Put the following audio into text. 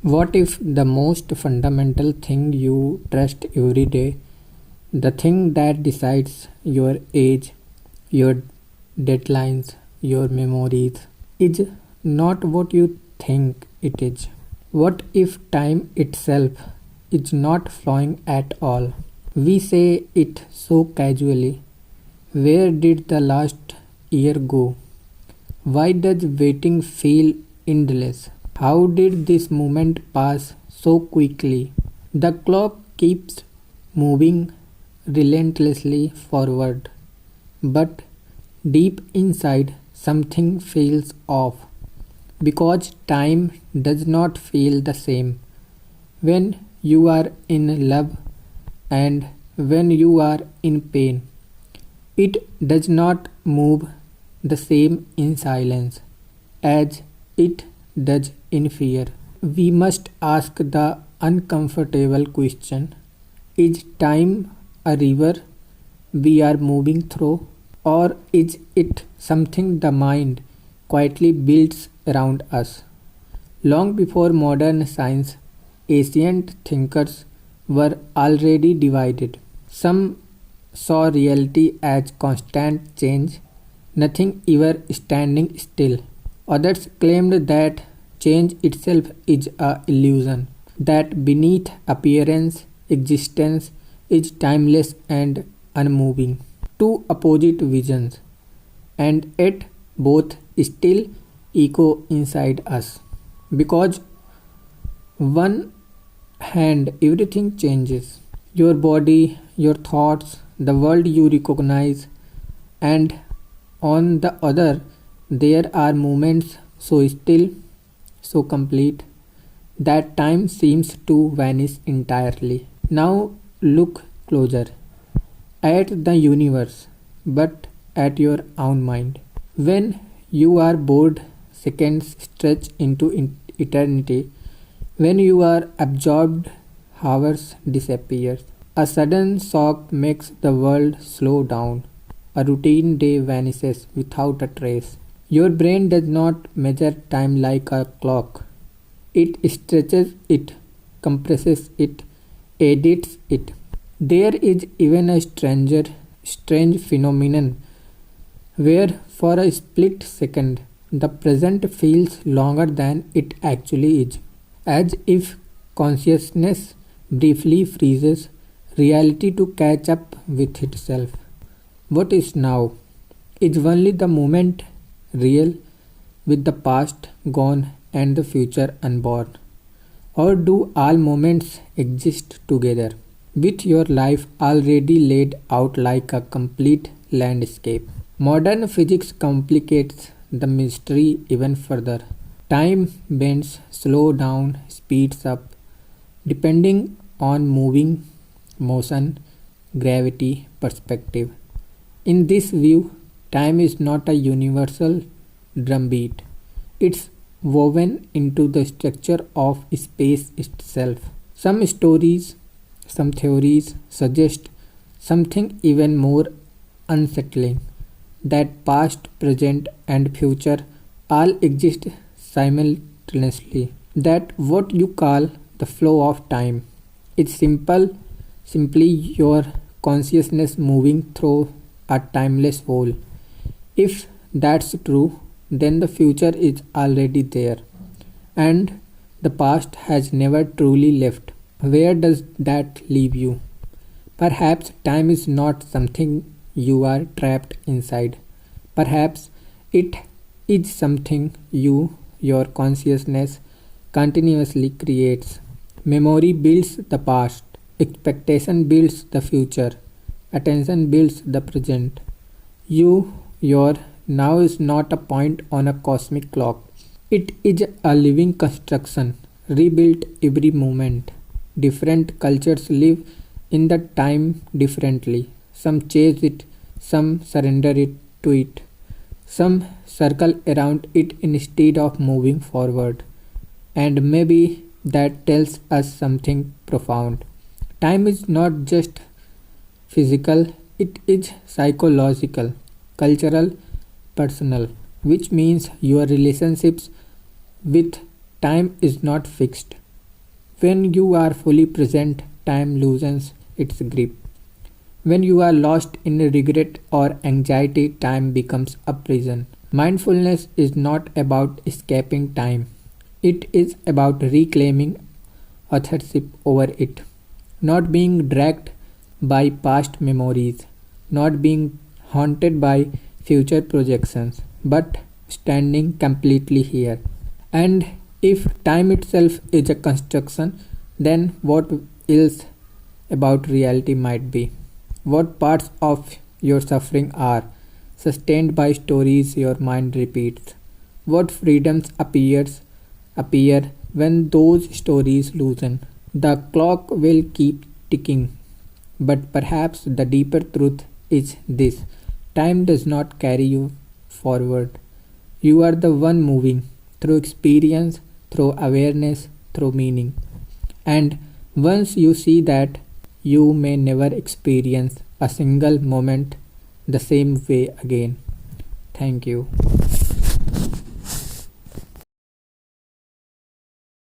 What if the most fundamental thing you trust every day, the thing that decides your age, your deadlines, your memories, is not what you think it is? What if time itself is not flowing at all? We say it so casually. Where did the last year go? Why does waiting feel endless? How did this moment pass so quickly? The clock keeps moving relentlessly forward, but deep inside something feels off because time does not feel the same when you are in love and when you are in pain. It does not move the same in silence as it does in fear. We must ask the uncomfortable question: is time a river we are moving through, or is it something the mind quietly builds around us? Long before modern science, ancient thinkers were already divided. Some saw reality as constant change, nothing ever standing still. Others claimed that change itself is a illusion, that beneath appearance, existence is timeless and unmoving. Two opposite visions, and yet both still echo inside us. Because one hand everything changes, your body, your thoughts, the world you recognize, and on the other, there are moments so still, so complete, that time seems to vanish entirely. Now look closer at the universe, but at your own mind. When you are bored, seconds stretch into eternity. When you are absorbed, hours disappear. A sudden shock makes the world slow down. A routine day vanishes without a trace. Your brain does not measure time like a clock. It stretches it, compresses it, edits it. There is even a strange phenomenon where for a split second the present feels longer than it actually is, as if consciousness briefly freezes reality to catch up with itself. What is now? Is only the moment real, with the past gone and the future unborn? Or do all moments exist together, with your life already laid out like a complete landscape? Modern physics complicates the mystery even further. Time bends, slows down, speeds up, depending on moving, motion, gravity, perspective. In this view, time is not a universal drumbeat. It's woven into the structure of space itself. Some stories, some theories suggest something even more unsettling, that past, present, and future all exist simultaneously. That what you call the flow of time is simply your consciousness moving through a timeless whole. If that's true, then the future is already there, and the past has never truly left. Where does that leave you? Perhaps time is not something you are trapped inside. Perhaps it is something your consciousness, continuously creates. Memory builds the past, expectation builds the future, attention builds the present. Your now is not a point on a cosmic clock. It is a living construction, rebuilt every moment. Different cultures live in the time differently. Some chase it, some surrender it to it, some circle around it instead of moving forward. And maybe that tells us something profound. Time is not just physical, it is psychological, cultural, personal, which means your relationships with time is not fixed. When you are fully present, time loosens its grip. When you are lost in regret or anxiety, time becomes a prison. Mindfulness is not about escaping time, it is about reclaiming authorship over it. Not being dragged by past memories, not being haunted by future projections, but standing completely here. And if time itself is a construction, then what else about reality might be? What parts of your suffering are sustained by stories your mind repeats? What freedoms appear when those stories loosen? The clock will keep ticking, but perhaps the deeper truth is this: time does not carry you forward. You are the one moving through experience, through awareness, through meaning. And once you see that, you may never experience a single moment the same way again. Thank you.